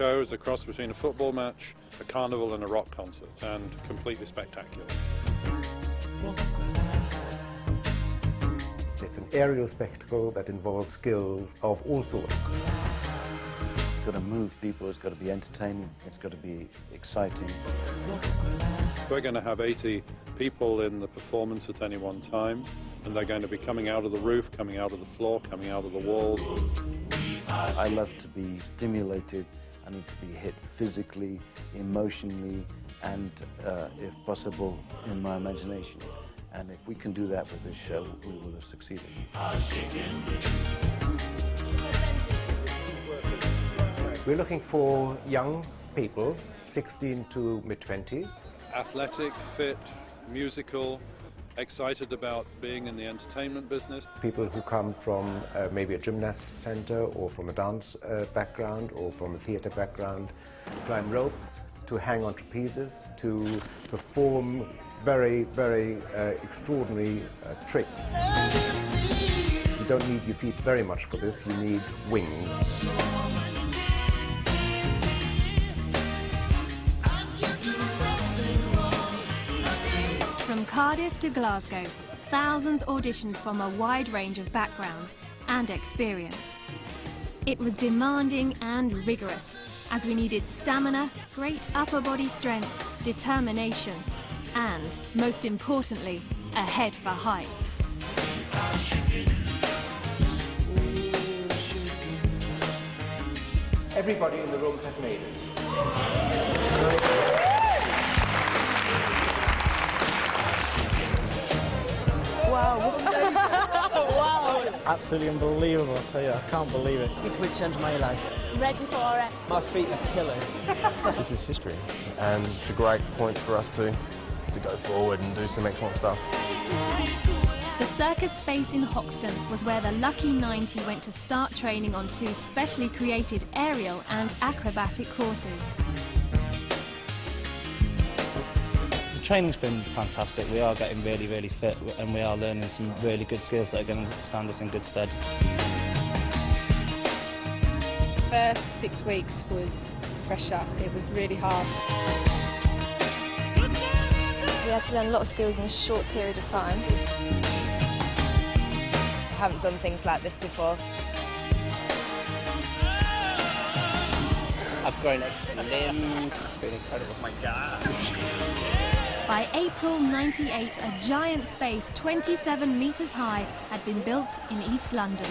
show is a cross between a football match, a carnival and a rock concert, and completely spectacular. It's an aerial spectacle that involves skills of all sorts. It's got to move people, it's got to be entertaining, it's got to be exciting. We're going to have 80 people in the performance at any one time, and they're going to be coming out of the roof, coming out of the floor, coming out of the walls. I love to be stimulated. I need to be hit physically, emotionally, and, if possible, in my imagination. And if we can do that with this show, we will have succeeded. We're looking for young people, 16 to mid-20s. Athletic, fit, musical, excited about being in the entertainment business. People who come from maybe a gymnast center or from a dance background or from a theater background, climb ropes, to hang on trapezes, to perform very, very extraordinary tricks. You don't need your feet very much for this, you need wings. From Cardiff to Glasgow, thousands auditioned from a wide range of backgrounds and experience. It was demanding and rigorous, as we needed stamina, great upper body strength, determination, and, most importantly, a head for heights. Everybody in the room has made it. Wow. Wow. Absolutely unbelievable, I tell you, I can't believe it. It will change my life. Ready for it. My feet are killing. This is history, and it's a great point for us to go forward and do some excellent stuff. The circus space in Hoxton was where the Lucky 90 went to start training on 2 specially created aerial and acrobatic courses. The training's been fantastic. We are getting really, really fit, and we are learning some really good skills that are going to stand us in good stead. First 6 weeks was pressure. It was really hard. We had to learn a lot of skills in a short period of time. I haven't done things like this before. I've grown extra limbs. It's been incredible. Oh my gosh. By April '98, a giant space 27 metres high had been built in East London.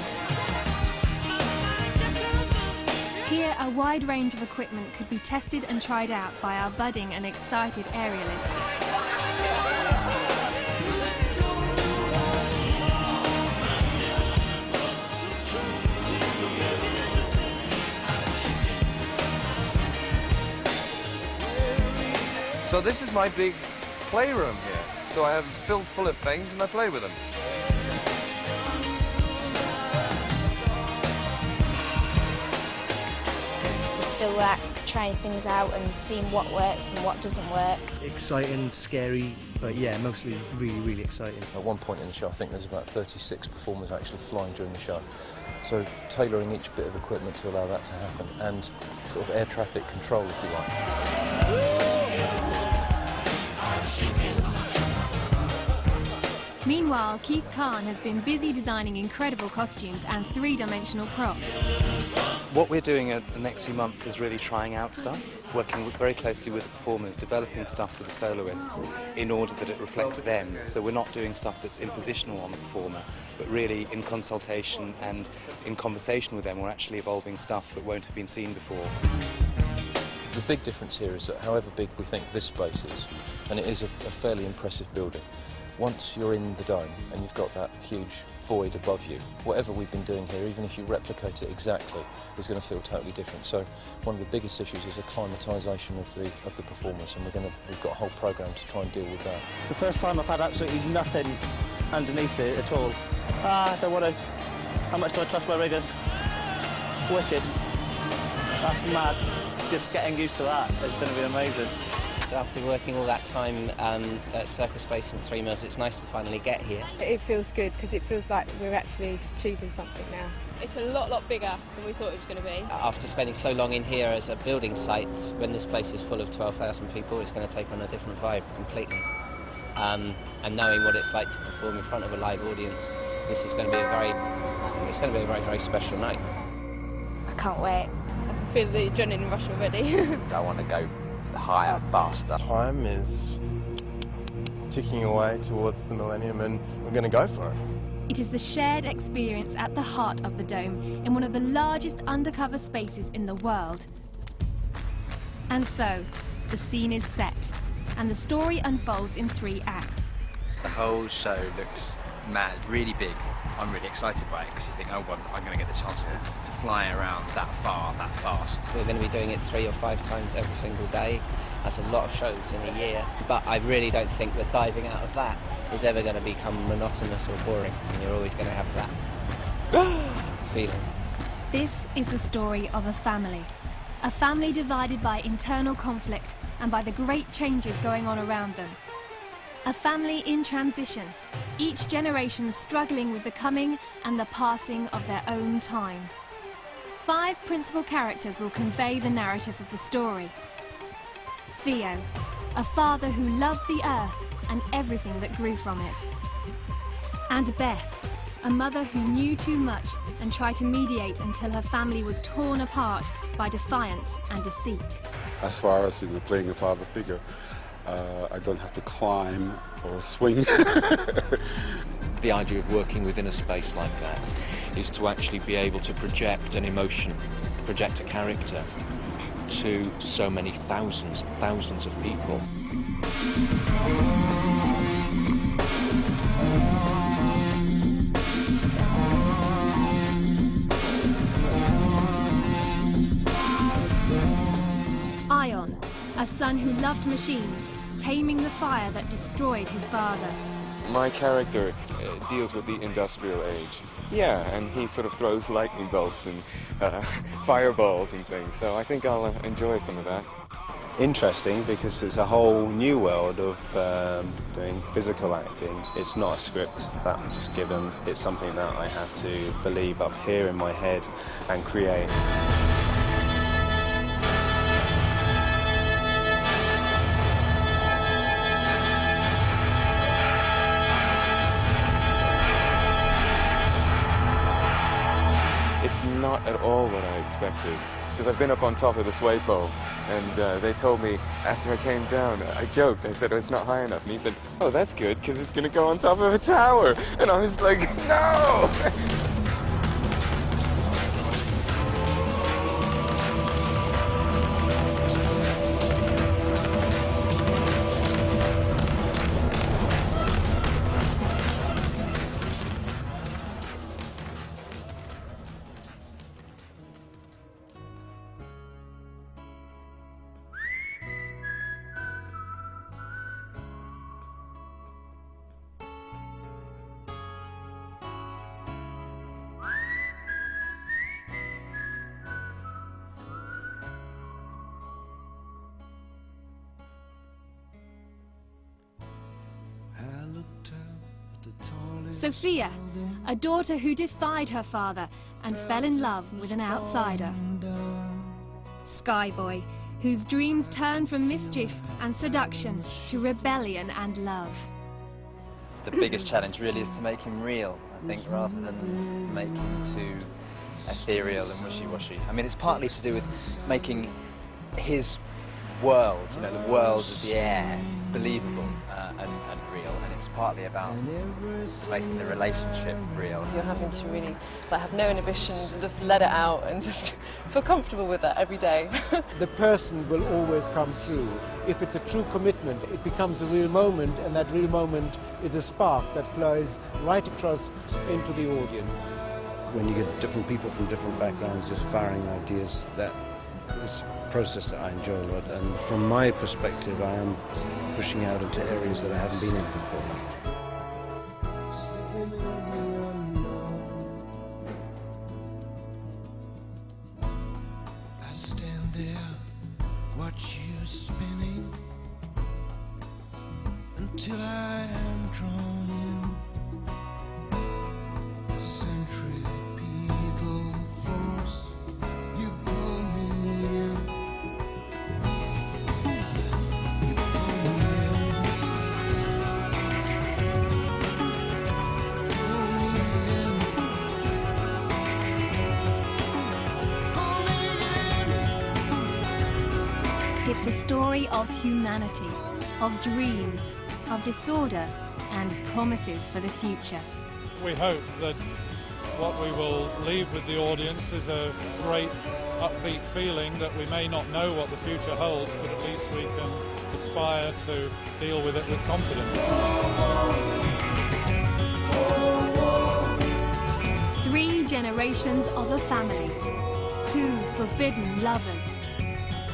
Here, a wide range of equipment could be tested and tried out by our budding and excited aerialists. So this is my big playroom here. So I have filled full of things and I play with them. We're still trying things out and seeing what works and what doesn't work. Exciting, scary, but yeah, mostly really, really exciting. At one point in the show, I think there's about 36 performers actually flying during the show. So tailoring each bit of equipment to allow that to happen, and sort of air traffic control, if you like. Meanwhile, Keith Kahn has been busy designing incredible costumes and 3-dimensional props. What we're doing in the next few months is really trying out stuff, working very closely with the performers, developing stuff for the soloists in order that it reflects them. So we're not doing stuff that's impositional on the performer, but really in consultation and in conversation with them, we're actually evolving stuff that won't have been seen before. The big difference here is that however big we think this space is, and it is a fairly impressive building, once you're in the dome and you've got that huge void above you, whatever we've been doing here, even if you replicate it exactly, is going to feel totally different. So one of the biggest issues is acclimatisation of the performers, and we've got a whole programme to try and deal with that. It's the first time I've had absolutely nothing underneath it at all. I don't want to... How much do I trust my riggers? Wicked. That's mad. Just getting used to that is going to be amazing. nice after working all that time at Circus Space and 3 Mills. It's nice to finally get here. It feels good because it feels like we're actually achieving something now. It's a lot bigger than we thought it was going to be. After spending so long in here as a building site, when this place is full of 12,000 people, it's going to take on a different vibe completely. And knowing what it's like to perform in front of a live audience, this is going to be a very special night. I can't wait. I can feel the adrenaline rush already. I want to go higher, faster. Time is ticking away towards the Millennium and we're going to go for it. It is the shared experience at the heart of the Dome, in one of the largest undercover spaces in the world. And so, the scene is set, and the story unfolds in 3 acts. The whole show looks mad, really big. I'm really excited by it because you think, oh, well, I'm going to get the chance to fly around that far, that fast. We're going to be doing it 3 or 5 times every single day. That's a lot of shows in a year. But I really don't think that diving out of that is ever going to become monotonous or boring. And you're always going to have that feeling. This is the story of a family divided by internal conflict and by the great changes going on around them. A family in transition, each generation struggling with the coming and the passing of their own time. 5 principal characters will convey the narrative of the story. Theo, a father who loved the earth and everything that grew from it. And Beth, a mother who knew too much and tried to mediate until her family was torn apart by defiance and deceit. As far as playing a father figure, I don't have to climb or swing. The idea of working within a space like that is to actually be able to project an emotion, project a character to so many thousands of people. Ion, a son who loved machines, taming the fire that destroyed his father. My character deals with the industrial age. Yeah, and he sort of throws lightning bolts and fireballs and things, so I think I'll enjoy some of that. Interesting because it's a whole new world of doing physical acting. It's not a script that was just given, it's something that I have to believe up here in my head and create. It's not at all what I expected, because I've been up on top of the sway pole, and they told me after I came down, I joked, I said, oh, it's not high enough, and he said, oh, that's good, because it's going to go on top of a tower, and I was like, no! Sophia, a daughter who defied her father and fell in love with an outsider. Skyboy, whose dreams turn from mischief and seduction to rebellion and love. The biggest challenge really is to make him real, I think, rather than make him too ethereal and wishy-washy. I mean, it's partly to do with making his world, the world of the air, believable and real, and it's partly about making the relationship real. So you're having to really have no inhibitions and just let it out and just feel comfortable with it every day. The person will always come through. If it's a true commitment, it becomes a real moment, and that real moment is a spark that flies right across into the audience. When you get different people from different backgrounds just firing ideas, that is a process that I enjoy a lot, and from my perspective I am pushing out into areas that I haven't been in before. I stand there, watch you spinning, till I am drawn in. Centripetal force, you pull me in. You pull me in. Pull me in. Pull me in. It's a story of humanity, of dreams, of disorder, and promises for the future. We hope that what we will leave with the audience is a great upbeat feeling that we may not know what the future holds, but at least we can aspire to deal with it with confidence. 3 generations of a family, 2 forbidden lovers,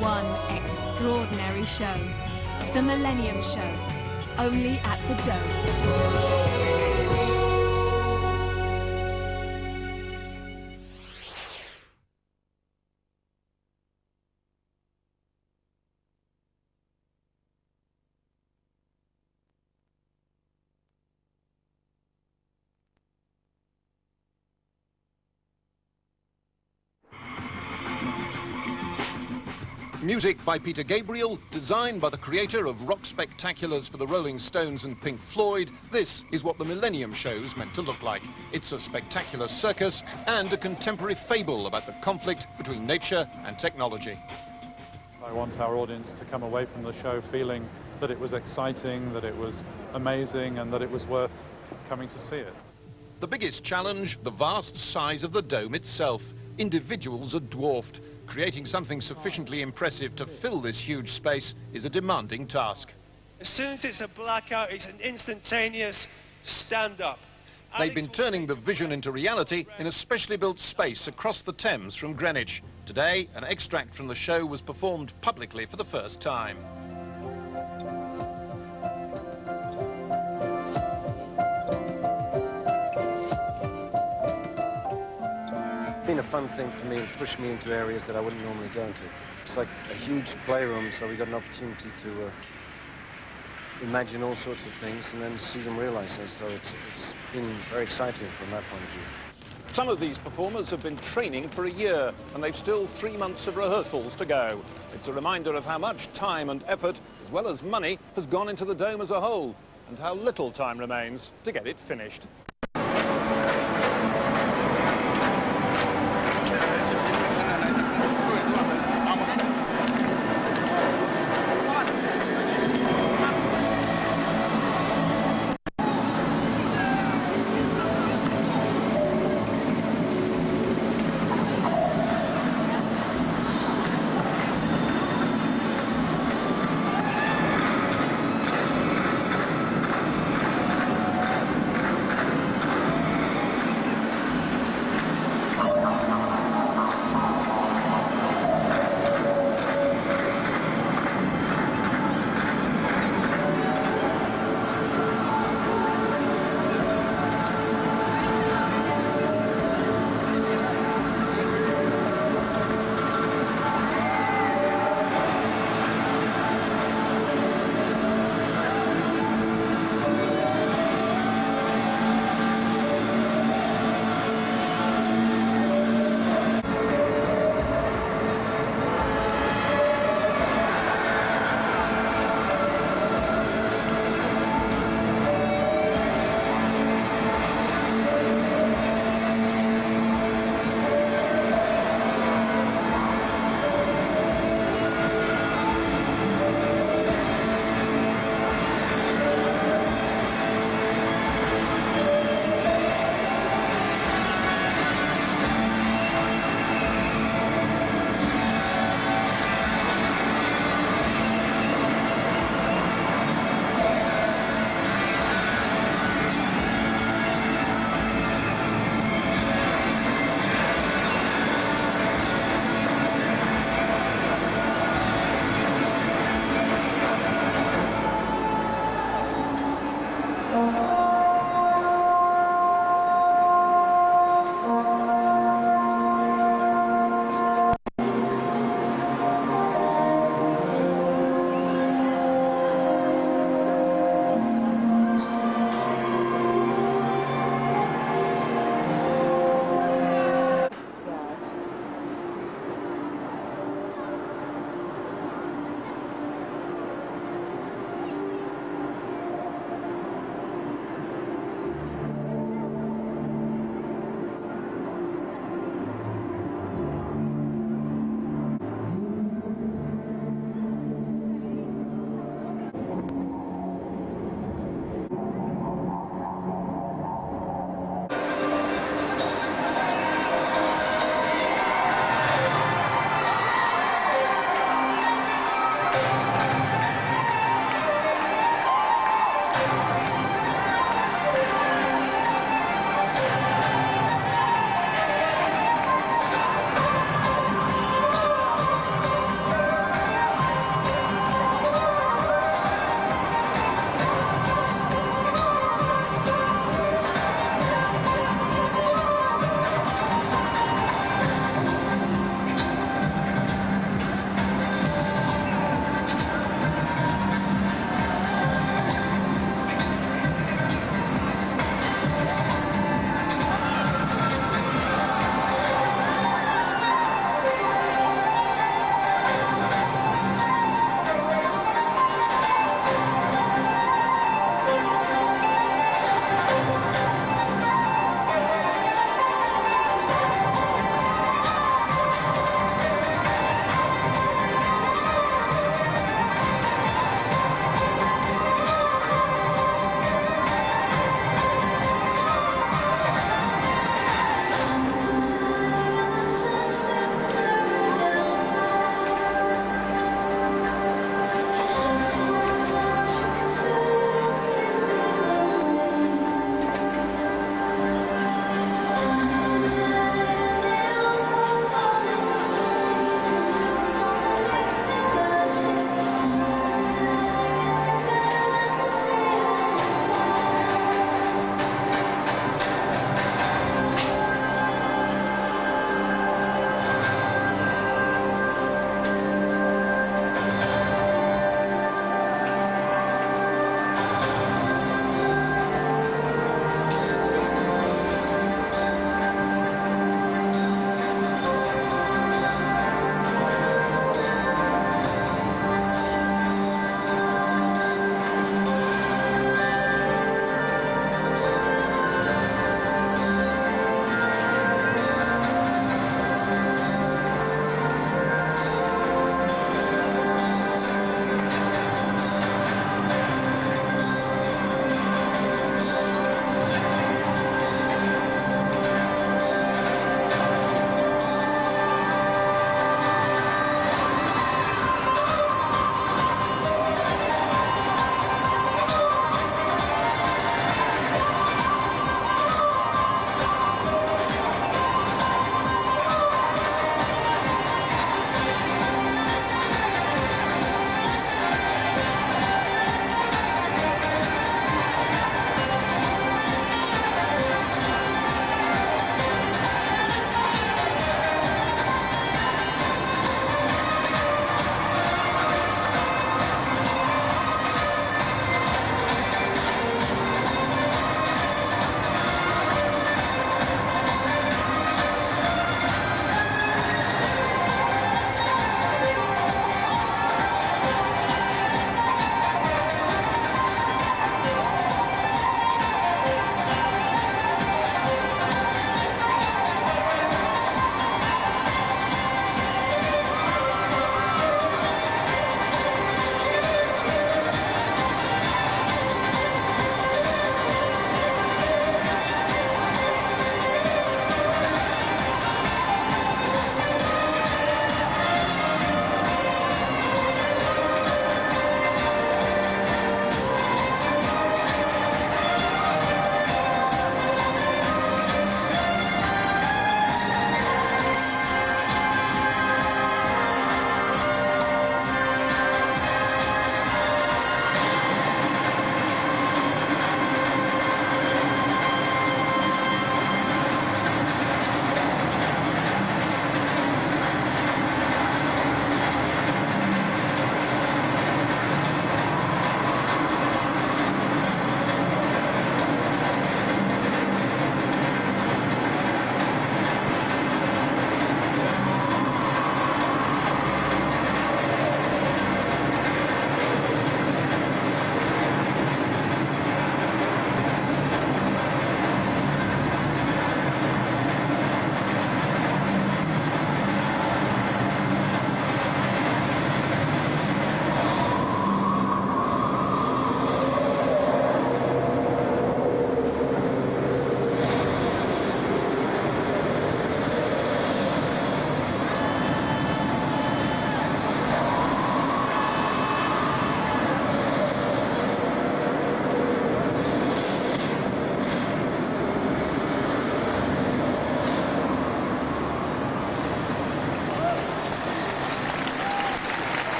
1 extraordinary show. The Millennium Show, only at the Dome. Music by Peter Gabriel, designed by the creator of rock spectaculars for the Rolling Stones and Pink Floyd. This is what the Millennium Show's meant to look like. It's a spectacular circus and a contemporary fable about the conflict between nature and technology. I want our audience to come away from the show feeling that it was exciting, that it was amazing, and that it was worth coming to see it. The biggest challenge, the vast size of the dome itself. Individuals are dwarfed. Creating something sufficiently impressive to fill this huge space is a demanding task. As soon as it's a blackout, it's an instantaneous stand-up. They've been turning the vision into reality in a specially built space across the Thames from Greenwich. Today, an extract from the show was performed publicly for the first time. It's been a fun thing for me and pushed me into areas that I wouldn't normally go into. It's like a huge playroom, so we got an opportunity to imagine all sorts of things and then see them realize it. So it's been very exciting from that point of view. Some of these performers have been training for a year, and they've still 3 months of rehearsals to go. It's a reminder of how much time and effort, as well as money, has gone into the dome as a whole, and how little time remains to get it finished.